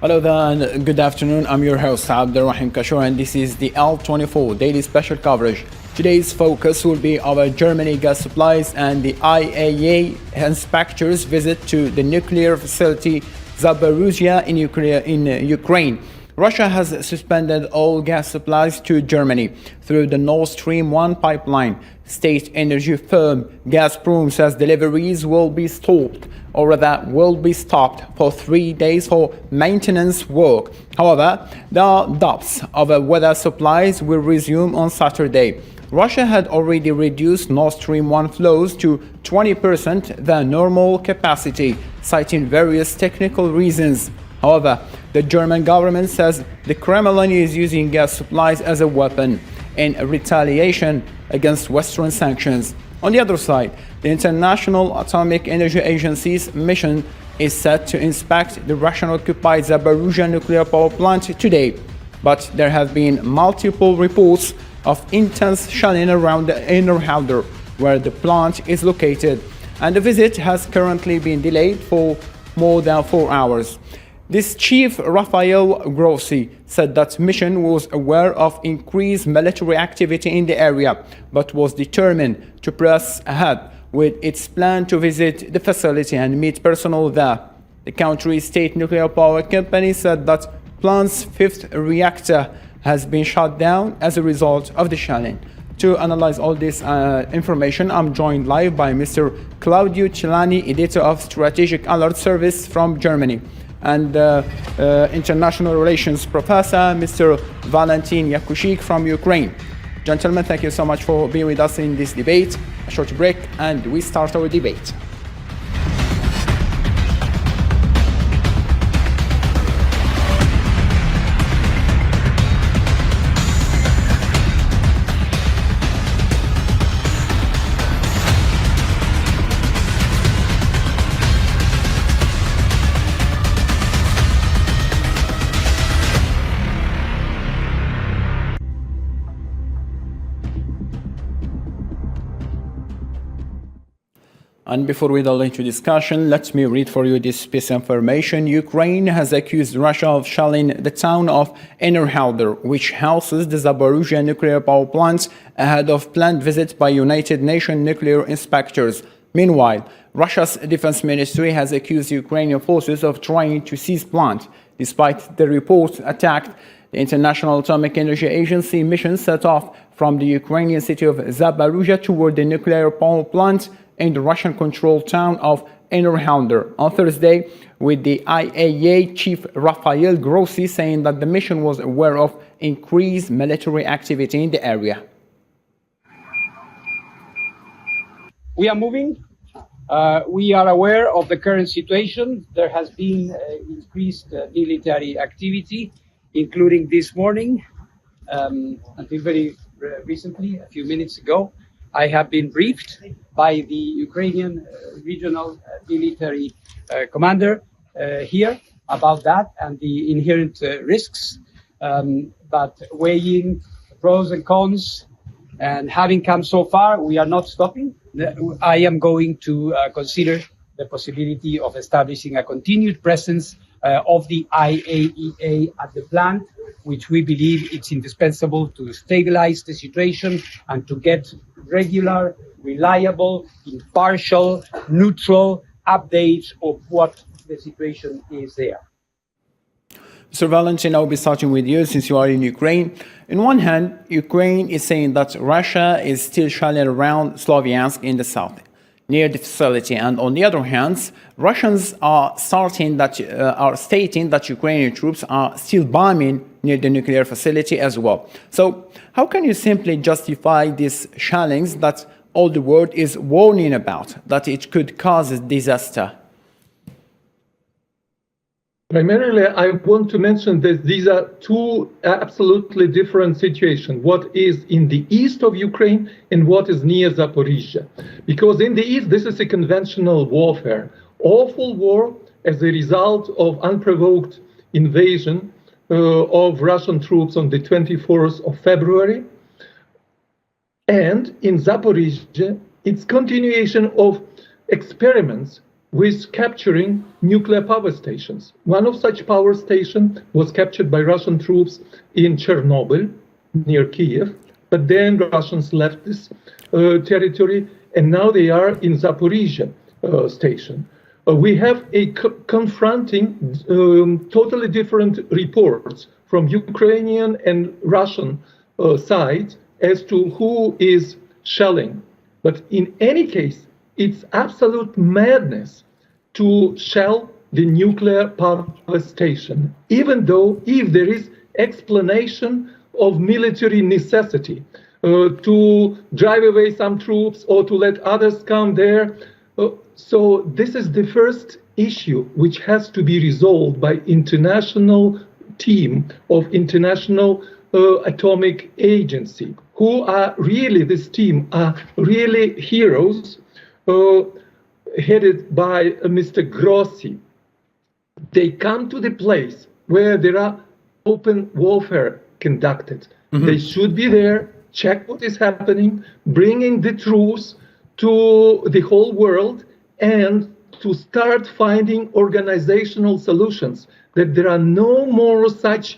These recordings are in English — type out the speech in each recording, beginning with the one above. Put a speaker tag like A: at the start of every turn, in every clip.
A: Hello there and good afternoon. I'm your host Abdulrahim Kashur and this is the L24 daily special coverage. Today's focus will be our Germany gas supplies and the IAEA inspectors visit to the nuclear facility Zaporizhzhia in Ukraine. Russia has suspended all gas supplies to Germany through the Nord Stream 1 pipeline. State energy firm Gazprom says deliveries will be stopped for 3 days for maintenance work. However, the doubts of whether supplies will resume on Saturday. Russia had already reduced Nord Stream 1 flows to 20% their normal capacity, citing various technical reasons. However, the German government says the Kremlin is using gas supplies as a weapon in retaliation against Western sanctions. On the other side, the International Atomic Energy Agency's mission is set to inspect the Russian-occupied Zaporizhzhia nuclear power plant today. But there have been multiple reports of intense shelling around the inner Halder, where the plant is located, and the visit has currently been delayed for more than 4 hours. This chief, Rafael Grossi, said that mission was aware of increased military activity in the area, but was determined to press ahead with its plan to visit the facility and meet personnel there. The country's state nuclear power company said that plant's fifth reactor has been shut down as a result of the shelling. To analyze all this information, I'm joined live by Mr. Claudio Celani, editor of Strategic Alert Service from Germany, and international relations professor, Mr. Valentin Yakushik from Ukraine. Gentlemen, thank you so much for being with us in this debate. A short break and we start our debate. And before we delve into discussion, let me read for you this piece of information. Ukraine has accused Russia of shelling the town of Inner Halder, which houses the Zaporizhzhia nuclear power plant, ahead of planned visit by United Nations nuclear inspectors. Meanwhile, Russia's defense ministry has accused Ukrainian forces of trying to seize plant. Despite the report attacked, the International Atomic Energy Agency mission set off from the Ukrainian city of Zaporizhzhia toward the nuclear power plant in the Russian-controlled town of Inner Halder on Thursday, with the IAEA chief Rafael Grossi saying that the mission was aware of increased military activity in the area.
B: We are moving. We are aware of the current situation. There has been increased military activity, including this morning, until very recently, a few minutes ago. I have been briefed by the Ukrainian regional military commander here about that and the inherent risks, but weighing pros and cons, and having come so far, we are not stopping. I am going to consider the possibility of establishing a continued presence of the IAEA at the plant, which we believe it's indispensable to stabilize the situation and to get regular, reliable, impartial, neutral updates of what the situation is there.
A: Mr. Valentin, I'll be starting with you since you are in Ukraine. On one hand, Ukraine is saying that Russia is still shelling around Sloviansk in the south, near the facility, and on the other hand, Russians are stating that Ukrainian troops are still bombing near the nuclear facility as well. So, how can you simply justify these shellings that all the world is warning about, that it could cause a disaster?
C: Primarily, I want to mention that these are two absolutely different situations. What is in the east of Ukraine and what is near Zaporizhzhia. Because in the east, this is a conventional warfare. Awful war as a result of unprovoked invasion of Russian troops on the 24th of February. And in Zaporizhzhia, it's continuation of experiments with capturing nuclear power stations. One of such power stations was captured by Russian troops in Chernobyl, near Kiev, but then Russians left this territory, and now they are in Zaporizhzhia station. We have a confronting, totally different reports from Ukrainian and Russian sides as to who is shelling. But in any case, it's absolute madness to shell the nuclear power station, even though if there is explanation of military necessity to drive away some troops or to let others come there. So this is the first issue which has to be resolved by international team of International Atomic Agency, who are really, this team are really heroes, headed by Mr. Grossi. They come to the place where there are open warfare conducted. Mm-hmm. They should be there, check what is happening, bringing the truth to the whole world, and to start finding organizational solutions, that there are no more such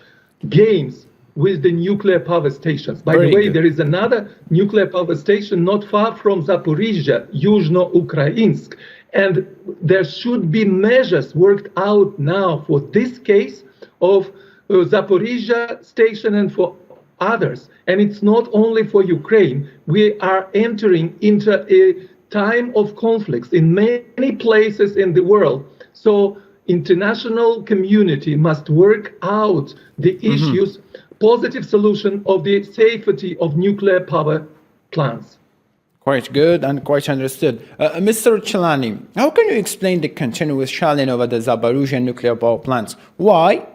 C: games with the nuclear power stations. By the way, there is another nuclear power station not far from Zaporizhzhia, Yuzhno-Ukrainsk, and there should be measures worked out now for this case of Zaporizhzhia station and for others. And it's not only for Ukraine. We are entering into a time of conflicts in many places in the world. So international community must work out the issues, positive solution of the safety of nuclear power plants.
A: Quite good and quite understood. Mr. Chelani, how can you explain the continuous shelling over the Zaporizhzhia nuclear power plants? Why?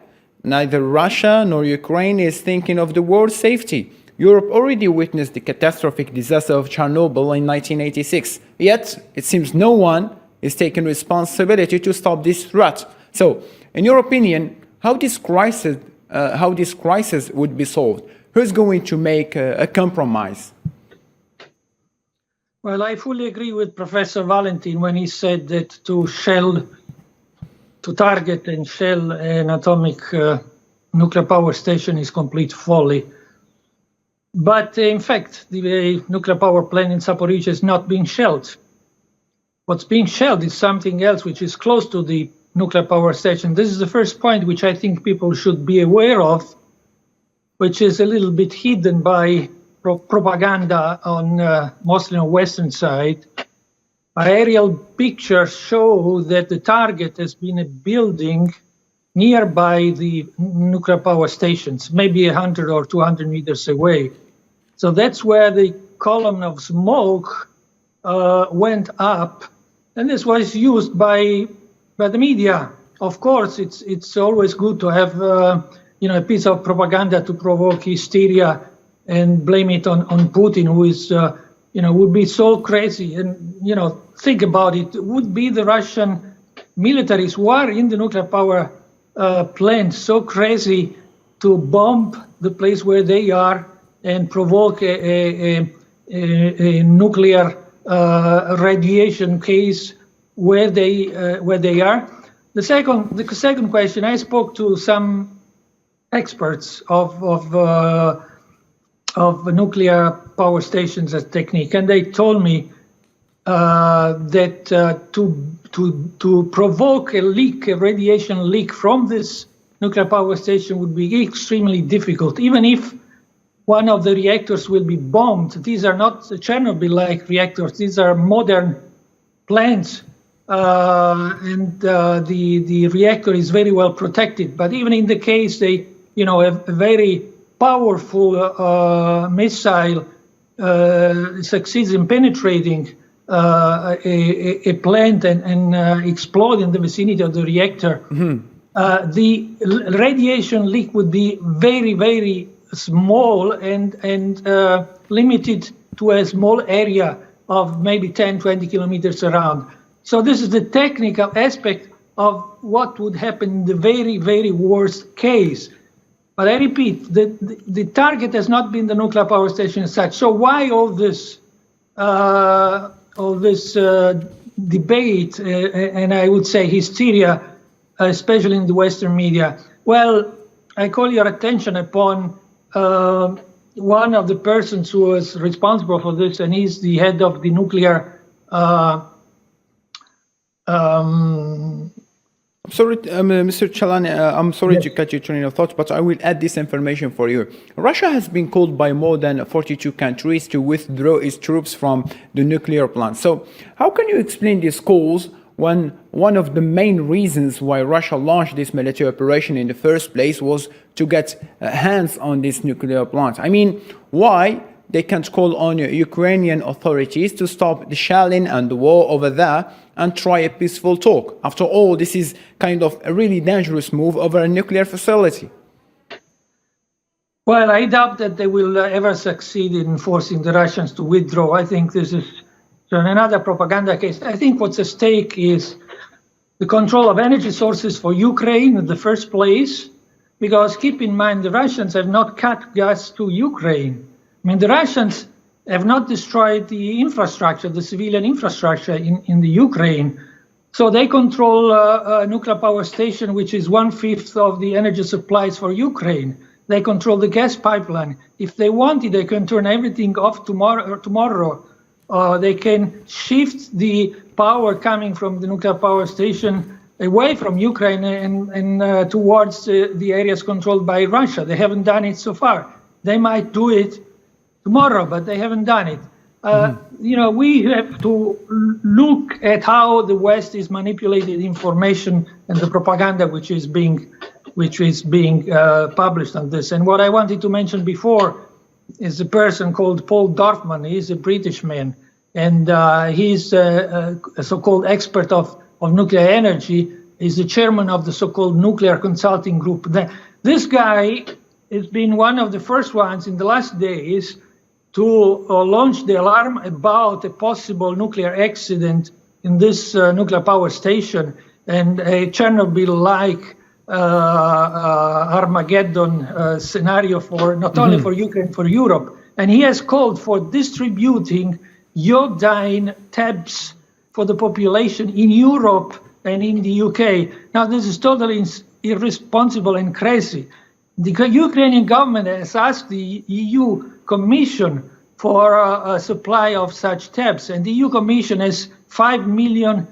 A: Neither Russia nor Ukraine is thinking of the world's safety. Europe already witnessed the catastrophic disaster of Chernobyl in 1986. Yet, it seems no one is taking responsibility to stop this threat. So, in your opinion, how this crisis would be solved? Who's going to make a compromise?
D: Well, I fully agree with Professor Valentin when he said that to target and shell an atomic nuclear power station is complete folly. But in fact, the nuclear power plant in Zaporizhzhia is not being shelled. What's being shelled is something else which is close to the nuclear power station. This is the first point which I think people should be aware of, which is a little bit hidden by propaganda on mostly on Western side. Aerial pictures show that the target has been a building nearby the nuclear power stations, maybe 100 or 200 meters away. So that's where the column of smoke went up, and this was used by the media. Of course, it's always good to have a piece of propaganda to provoke hysteria and blame it on Putin, who is would be so crazy. And think about it, would be the Russian militaries who are in the nuclear power plant so crazy to bomb the place where they are and provoke a nuclear radiation case where they are? The second question, I spoke to some experts of nuclear power stations as technique, and they told me that to provoke a leak, a radiation leak from this nuclear power station would be extremely difficult. Even if one of the reactors will be bombed, these are not Chernobyl-like reactors. These are modern plants, and the reactor is very well protected. But even in the case they, have a very powerful missile succeeds in penetrating a plant and explode in the vicinity of the reactor, the radiation leak would be very, very small and limited to a small area of maybe 10, 20 kilometers around. So this is the technical aspect of what would happen in the very, very worst case. But I repeat, the target has not been the nuclear power station as such. So why all this debate, and I would say hysteria, especially in the Western media. Well, I call your attention upon one of the persons who was responsible for this, and he's the head of the nuclear.
A: Sorry, Mr. Chalani, I'm sorry to cut your train of thought, but I will add this information for you. Russia has been called by more than 42 countries to withdraw its troops from the nuclear plant. So how can you explain these calls when one of the main reasons why Russia launched this military operation in the first place was to get hands on this nuclear plant? I mean, why they can't call on Ukrainian authorities to stop the shelling and the war over there and try a peaceful talk? After all, this is kind of a really dangerous move over a nuclear facility.
D: Well, I doubt that they will ever succeed in forcing the Russians to withdraw. I think this is another propaganda case. I think what's at stake is the control of energy sources for Ukraine in the first place, because keep in mind, the Russians have not cut gas to Ukraine. I mean, the Russians have not destroyed the infrastructure, the civilian infrastructure in the Ukraine. So they control a nuclear power station, which is 1/5 of the energy supplies for Ukraine. They control the gas pipeline. If they wanted, they can turn everything off tomorrow. They can shift the power coming from the nuclear power station away from Ukraine and towards the areas controlled by Russia. They haven't done it so far. They might do it tomorrow, but they haven't done it. You know, we have to look at how the West is manipulating information and the propaganda which is being published on this. And what I wanted to mention before is a person called Paul Dorfman. He's a British man, and he's a so-called expert of nuclear energy. He's the chairman of the so-called nuclear consulting group. This guy has been one of the first ones in the last days to launch the alarm about a possible nuclear accident in this nuclear power station and a Chernobyl-like Armageddon scenario for not only for Ukraine, for Europe. And he has called for distributing iodine tabs for the population in Europe and in the UK. Now, this is totally irresponsible and crazy. The Ukrainian government has asked the EU Commission for a supply of such tabs, and the EU Commission has 5 million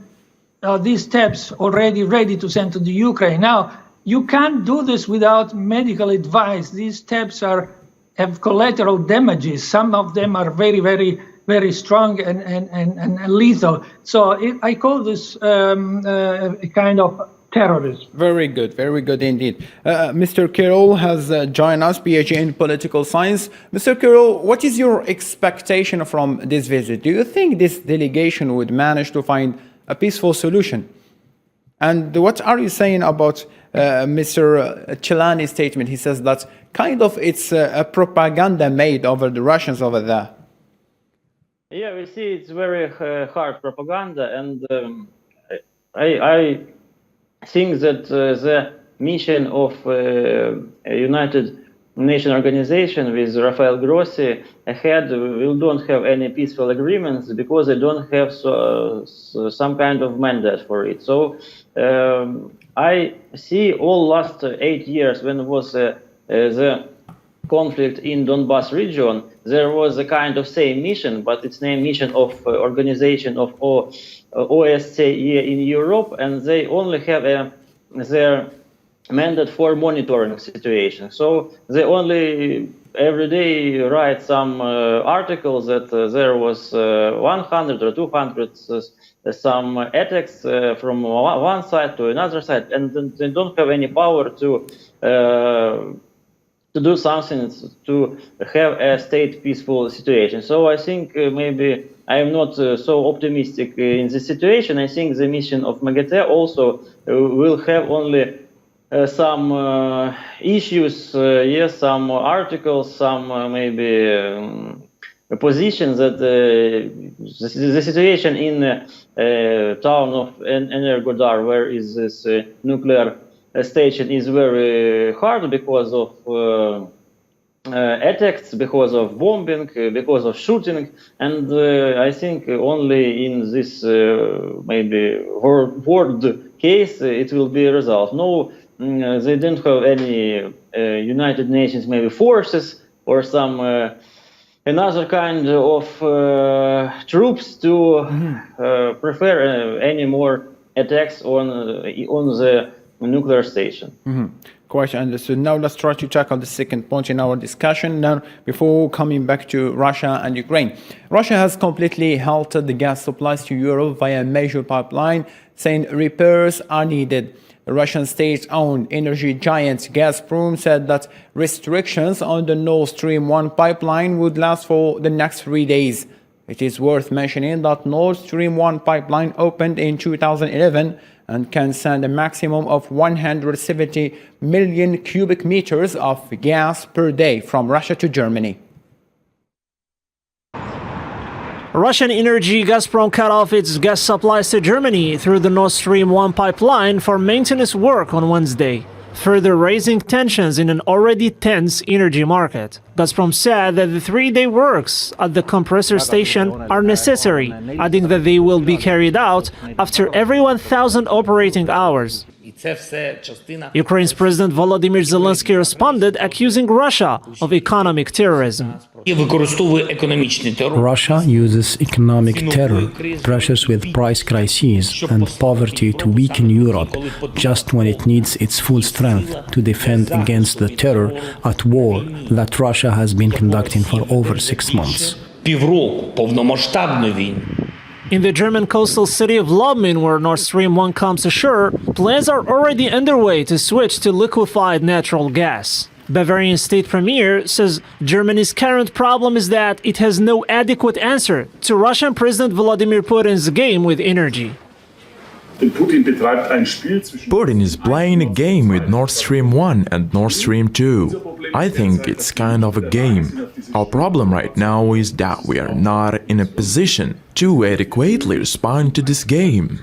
D: these tabs already ready to send to the Ukraine. Now, you can't do this without medical advice. These tabs have collateral damages. Some of them are very, very, very strong and lethal. So I call this a kind of terrorism.
A: Very good indeed. Mr. Kirill has joined us, PhD in political science. Mr. Kirill, what is your expectation from this visit? Do you think this delegation would manage to find a peaceful solution? And what are you saying about Mr. Chelani's statement? He says that kind of it's a propaganda made over the Russians over there.
E: Yeah, we see it's very hard propaganda, and I think that the mission of United Nations Organization with Rafael Grossi ahead, we don't have any peaceful agreements because they don't have some kind of mandate for it. So I see all last 8 years when was the conflict in Donbas region, there was a kind of same mission, but it's named Mission of Organization of OSCE in Europe, and they only have their mandate for monitoring situation. So they only every day write some articles that there was 100 or 200 some attacks from one side to another side, and they don't have any power to do something to have a state peaceful situation. So I think maybe I am not so optimistic in this situation. I think the mission of MAGATE also will have only some issues, yes, some articles, some maybe positions that the situation in town of Energodar, where is this nuclear station, is very hard because of attacks, because of bombing, because of shooting, and I think only in this maybe world case it will be resolved. No, they don't have any United Nations maybe forces or some another kind of troops to prefer any more attacks on the nuclear station.
A: Quite understood. Now let's try to tackle the second point in our discussion. Now, before coming back to Russia and Ukraine, Russia has completely halted the gas supplies to Europe via a major pipeline, saying repairs are needed. The Russian state-owned energy giant Gazprom said that restrictions on the Nord Stream 1 pipeline would last for the next 3 days. It is worth mentioning that Nord Stream 1 pipeline opened in 2011 and can send a maximum of 170 million cubic meters of gas per day from Russia to Germany.
F: Russian energy Gazprom cut off its gas supplies to Germany through the Nord Stream 1 pipeline for maintenance work on Wednesday, further raising tensions in an already tense energy market. Gazprom said that the 3-day works at the compressor station are necessary, adding that they will be carried out after every 1,000 operating hours. Ukraine's President Volodymyr Zelensky responded, accusing Russia of economic terrorism.
G: Russia uses economic terror, pressures with price crises and poverty to weaken Europe just when it needs its full strength to defend against the terror at war that Russia has been conducting for over 6 months.
F: In the German coastal city of Lubmin, where Nord Stream 1 comes ashore, plans are already underway to switch to liquefied natural gas. Bavarian state premier says Germany's current problem is that it has no adequate answer to Russian President Vladimir Putin's game with energy.
H: Putin is playing a game with Nord Stream 1 and Nord Stream 2. I think it's kind of a game. Our problem right now is that we are not in a position to adequately respond to this game.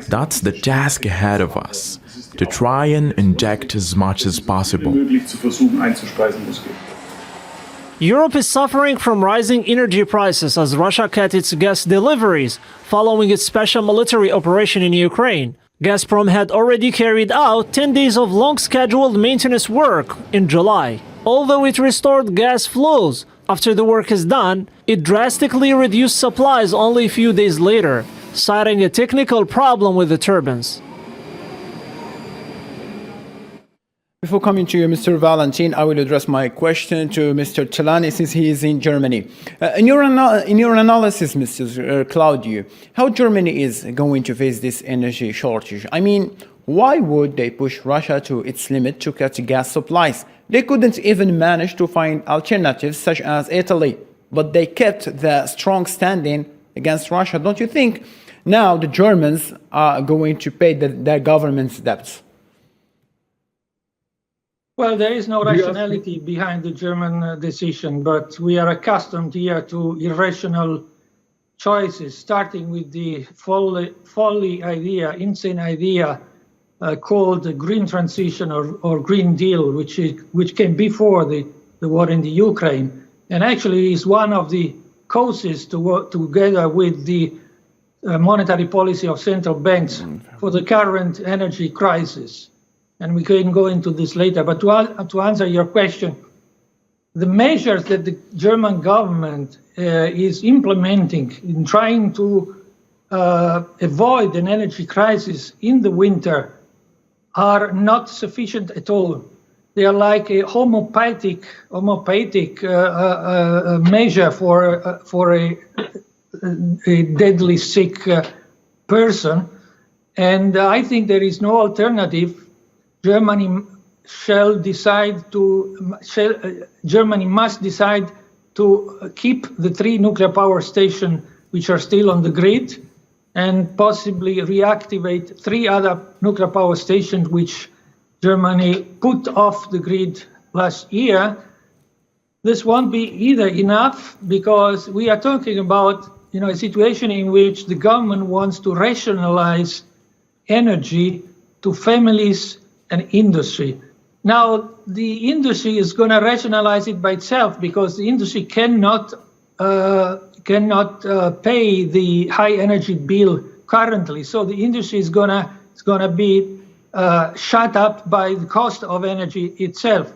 H: That's the task ahead of us, to try and inject as much as possible.
F: Europe is suffering from rising energy prices as Russia cut its gas deliveries following its special military operation in Ukraine. Gazprom had already carried out 10 days of long-scheduled maintenance work in July. Although it restored gas flows, after the work is done, it drastically reduced supplies only a few days later, citing a technical problem with the turbines.
A: Before coming to you, Mr. Valentin, I will address my question to Mr. Telani since he is in Germany. In your analysis, Mr. Claudio, how Germany is going to face this energy shortage? I mean, why would they push Russia to its limit to cut gas supplies? They couldn't even manage to find alternatives such as Italy, but they kept the strong standing against Russia. Don't you think now the Germans are going to pay their government's debts?
D: Well, there is no rationality behind the German decision, but we are accustomed here to irrational choices, starting with the folly idea, insane idea called the green transition or Green Deal, which came before the war in the Ukraine, and actually is one of the causes to work together with the monetary policy of central banks for the current energy crisis. And we can go into this later. But to answer your question, the measures that the German government is implementing in trying to avoid an energy crisis in the winter are not sufficient at all. They are like a homeopathic measure for a deadly sick person. And I think there is no alternative. Germany must decide to keep the 3 nuclear power stations which are still on the grid and possibly reactivate 3 other nuclear power stations which Germany put off the grid last year. This won't be either enough because we are talking about a situation in which the government wants to rationalize energy to families and industry. Now, the industry is going to rationalize it by itself, because the industry cannot pay the high energy bill currently. So the industry is going to be shut up by the cost of energy itself.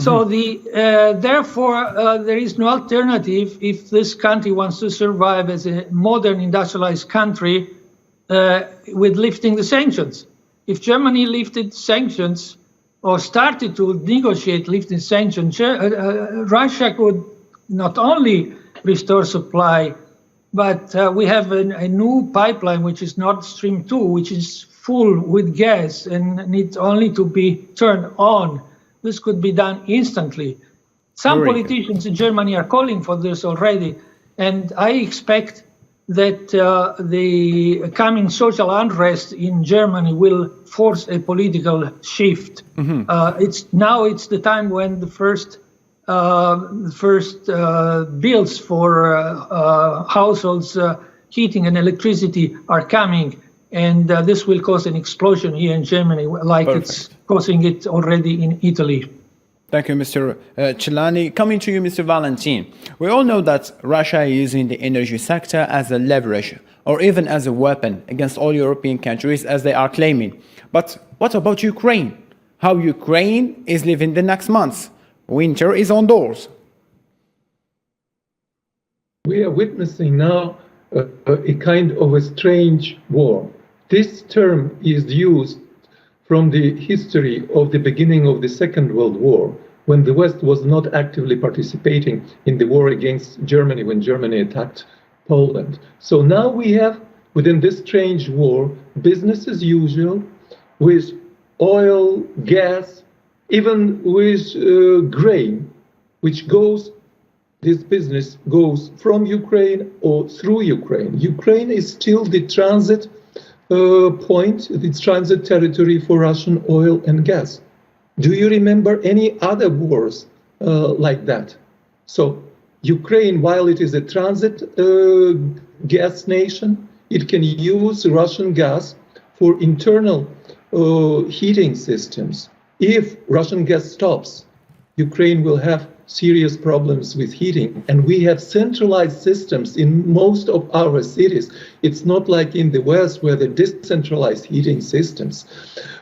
D: So therefore, there is no alternative if this country wants to survive as a modern industrialized country with lifting the sanctions. If Germany lifted sanctions or started to negotiate lifting sanctions, Russia could not only restore supply, but we have a new pipeline, which is Nord Stream 2, which is full with gas and needs only to be turned on. This could be done instantly. Some politicians in Germany are calling for this already, and I expect that the coming social unrest in Germany will force a political shift. It's the time when the first bills for households heating and electricity are coming, and this will cause an explosion here in Germany, like it's causing it already in Italy.
A: Thank you, Mr. Celani. Coming to you, Mr. Valentin. We all know that Russia is using the energy sector as a leverage or even as a weapon against all European countries, as they are claiming. But what about Ukraine? How Ukraine is living the next months? Winter is on doors.
C: We are witnessing now a kind of a strange war. This term is used from the history of the beginning of the Second World War, when the West was not actively participating in the war against Germany, when Germany attacked Poland. So now we have, within this strange war, business as usual, with oil, gas, even with grain, which goes, this business goes from Ukraine or through Ukraine. Ukraine is still the transit point, the transit territory for Russian oil and gas. Do you remember any other wars like that? So Ukraine, while it is a transit gas nation, it can use Russian gas for internal heating systems. If Russian gas stops, Ukraine will have serious problems with heating. And we have centralized systems in most of our cities. It's not like in the West where the decentralized heating systems.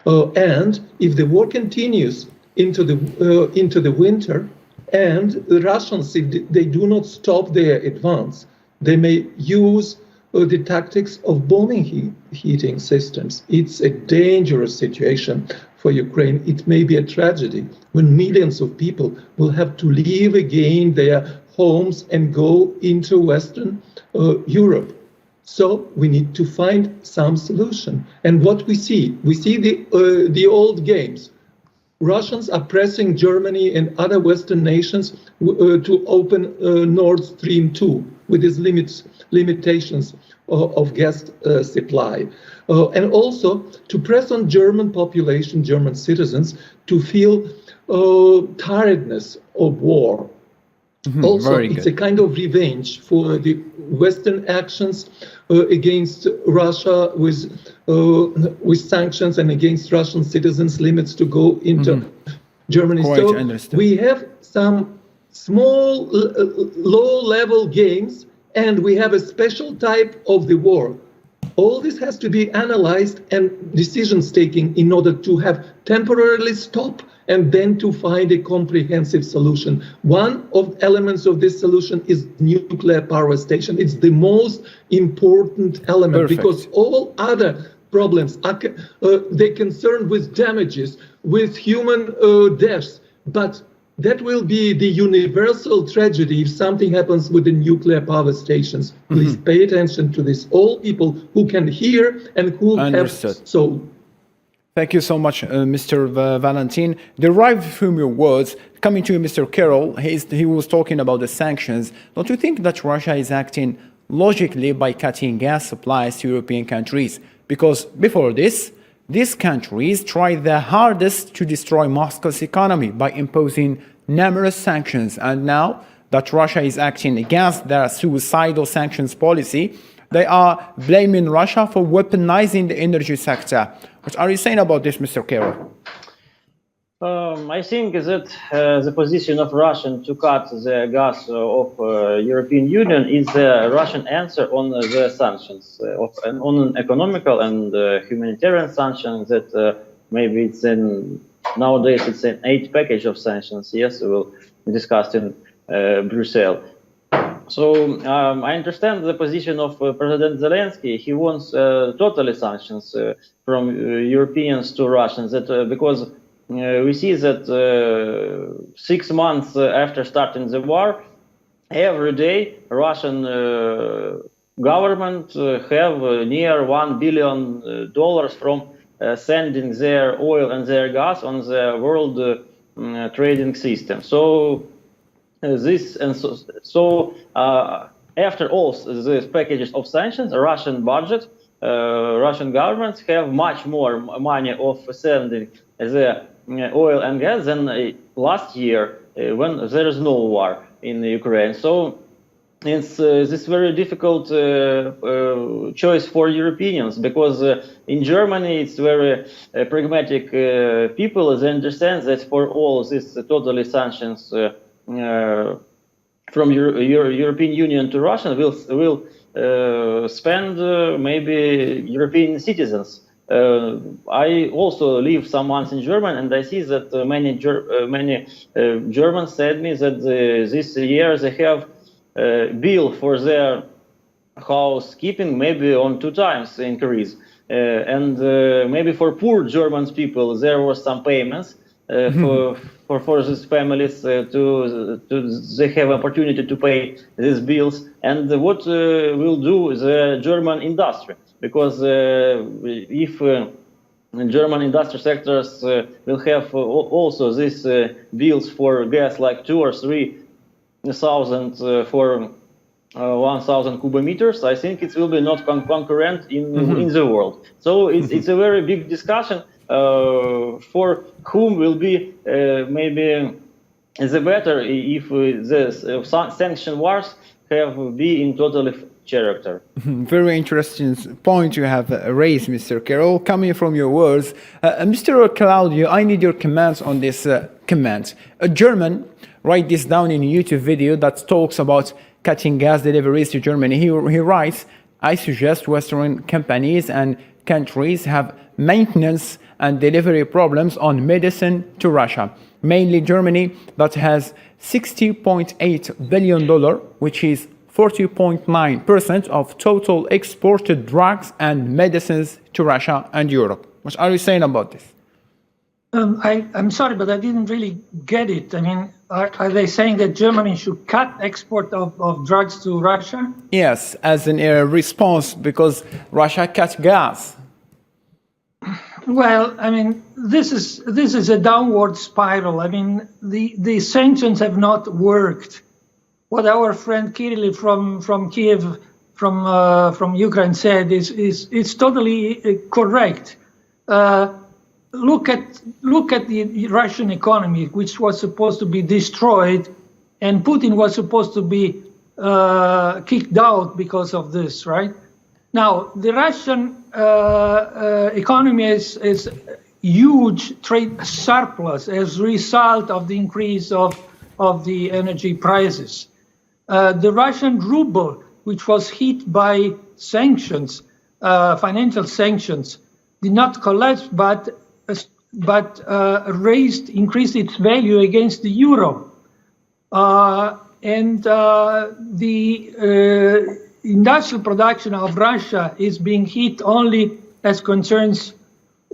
C: And if the war continues into the winter, and the Russians, if they do not stop their advance, they may use the tactics of bombing heating systems. It's a dangerous situation for Ukraine. It may be a tragedy when millions of people will have to leave again their homes and go into Western Europe. So we need to find some solution. And what we see the old games. Russians are pressing Germany and other Western nations to open Nord Stream 2 with its limitations of gas supply. And also to press on German population, German citizens, to feel tiredness of war. Also, it's a kind of revenge for the Western actions against Russia with sanctions and against Russian citizens, limits to go into Germany. So we have some small, low-level games, and we have a special type of the war. All this has to be analyzed and decisions taken in order to have temporarily stop and then to find a comprehensive solution. One of the elements of this solution is nuclear power station. It's the most important element because all other problems are they're concerned with damages, with human deaths, but that will be the universal tragedy if something happens with the nuclear power stations. Please pay attention to this. All people who can hear and who have soul.
A: Thank you so much, Mr. Valentin. Derived from your words, coming to you, Mr. Carroll, he was talking about the sanctions. Don't you think that Russia is acting logically by cutting gas supplies to European countries? Because before this, these countries tried their hardest to destroy Moscow's economy by imposing numerous sanctions. And now that Russia is acting against their suicidal sanctions policy, they are blaming Russia for weaponizing the energy sector. What are you saying about this, Mr. Carroll?
E: I think that the position of Russia to cut the gas of European Union is the Russian answer on the sanctions, on economical and humanitarian sanctions that maybe it's nowadays it's an 8 package of sanctions. Yes, we will discuss in Brussels. So I understand the position of President Zelensky. He wants totally sanctions from Europeans to Russians because we see that 6 months after starting the war, every day Russian government have near $1 billion from sending their oil and their gas on the world trading system. So this and so after all these packages of sanctions, Russian budget, Russian governments have much more money of sending the oil and gas than last year when there is no war in Ukraine. So it's this very difficult choice for Europeans because in Germany it's very pragmatic people. They understand that for all these totally sanctions from European Union to Russia will spend maybe European citizens. I also live some months in Germany, and I see that many Germans said me that this year they have bill for their housekeeping maybe on 2 times increase, and maybe for poor German people there was some payments for these families to they have opportunity to pay these bills. And what will do the German industry? Because if German industry sectors will have also these bills for gas like 2,000 or 3,000 for 1,000 cubic meters, I think it will be not concurrent in the world. So it's a very big discussion for whom will be maybe the better if the sanction wars have be in totally character.
A: Very interesting point you have raised, Mr. Carroll. Coming from your words, Mr. Claudio, I need your comments on this comment. A German, write this down in a YouTube video that talks about cutting gas deliveries to Germany. He writes, I suggest Western companies and countries have maintenance and delivery problems on medicine to Russia. Mainly Germany, that has $60.8 billion, which is 40.9% of total exported drugs and medicines to Russia and Europe. What are you saying about this?
D: I'm sorry, but I didn't really get it. I mean, are they saying that Germany should cut export of drugs to Russia?
A: Yes, as a response because Russia cut gas.
D: Well, I mean, this is a downward spiral. I mean, the sanctions have not worked. What our friend Kirill from Kiev, from Ukraine said is totally correct. Look at the Russian economy, which was supposed to be destroyed, and Putin was supposed to be kicked out because of this, right? Now, the Russian economy is huge trade surplus as a result of the increase of the energy prices. The Russian ruble, which was hit by sanctions, financial sanctions, did not collapse, but increased its value against the euro. And the industrial production of Russia is being hit only as concerns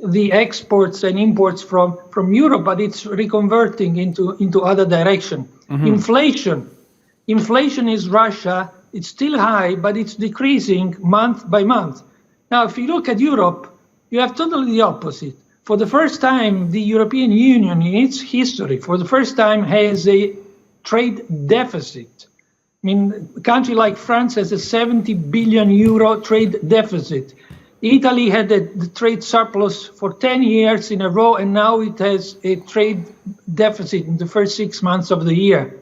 D: the exports and imports from Europe, but it's reconverting into other direction. Inflation is Russia. It's still high, but it's decreasing month by month. Now, if you look at Europe, you have totally the opposite. For the first time, the European Union in its history, for the first time, has a trade deficit. I mean, a country like France has a 70 billion euro trade deficit. Italy had the trade surplus for 10 years in a row, and now it has a trade deficit in the first 6 months of the year.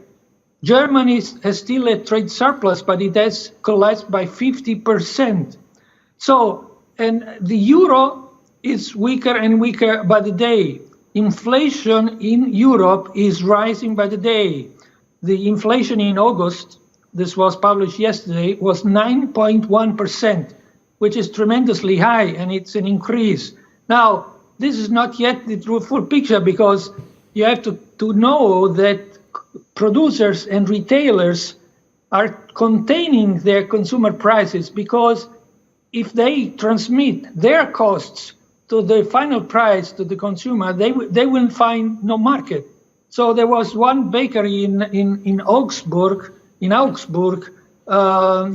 D: Germany has still a trade surplus, but it has collapsed by 50%. So, and the euro is weaker and weaker by the day. inflation in Europe is rising by the day. The inflation in August, this was published yesterday, was 9.1%, which is tremendously high, and it's an increase. Now, this is not yet the true full picture, because you have to know that producers and retailers are containing their consumer prices, because if they transmit their costs to the final price to the consumer, they will find no market. So there was one bakery in Augsburg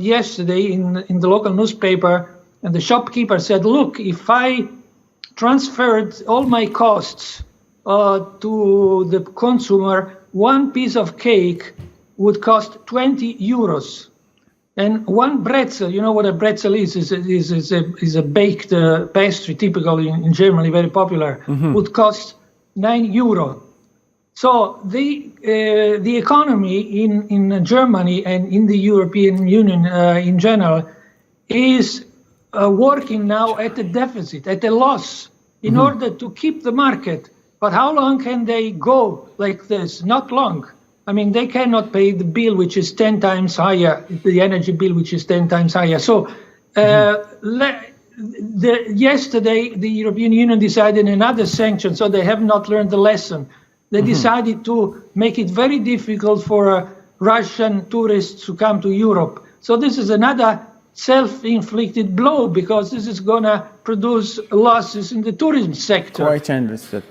D: yesterday in the local newspaper, and the shopkeeper said, look, if I transferred all my costs to the consumer, one piece of cake would cost 20 euros. And one bretzel, you know what a bretzel is a baked pastry, typical in Germany, very popular, would cost 9 euro. So the economy in Germany and in the European Union in general is working now at a deficit, at a loss, in order to keep the market. But how long can they go like this? Not long. I mean, they cannot pay the bill, which is 10 times higher, the energy bill, which is 10 times higher. So yesterday, the European Union decided another sanction, so they have not learned the lesson. They decided to make it very difficult for Russian tourists to come to Europe. So this is another self-inflicted blow, because this is going to produce losses in the tourism sector.
A: Quite understood.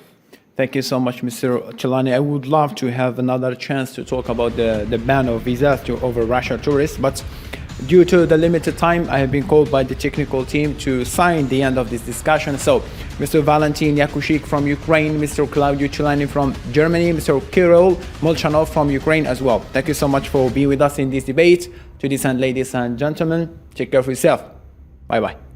A: Thank you so much, Mr. Chelani. I would love to have another chance to talk about the ban of visas over Russian tourists, but due to the limited time, I have been called by the technical team to sign the end of this discussion. So, Mr. Valentin Yakushik from Ukraine, Mr. Claudio Chelani from Germany, Mr. Kirill Molchanov from Ukraine as well. Thank you so much for being with us in this debate. To this end, ladies and gentlemen, take care of yourself. Bye-bye.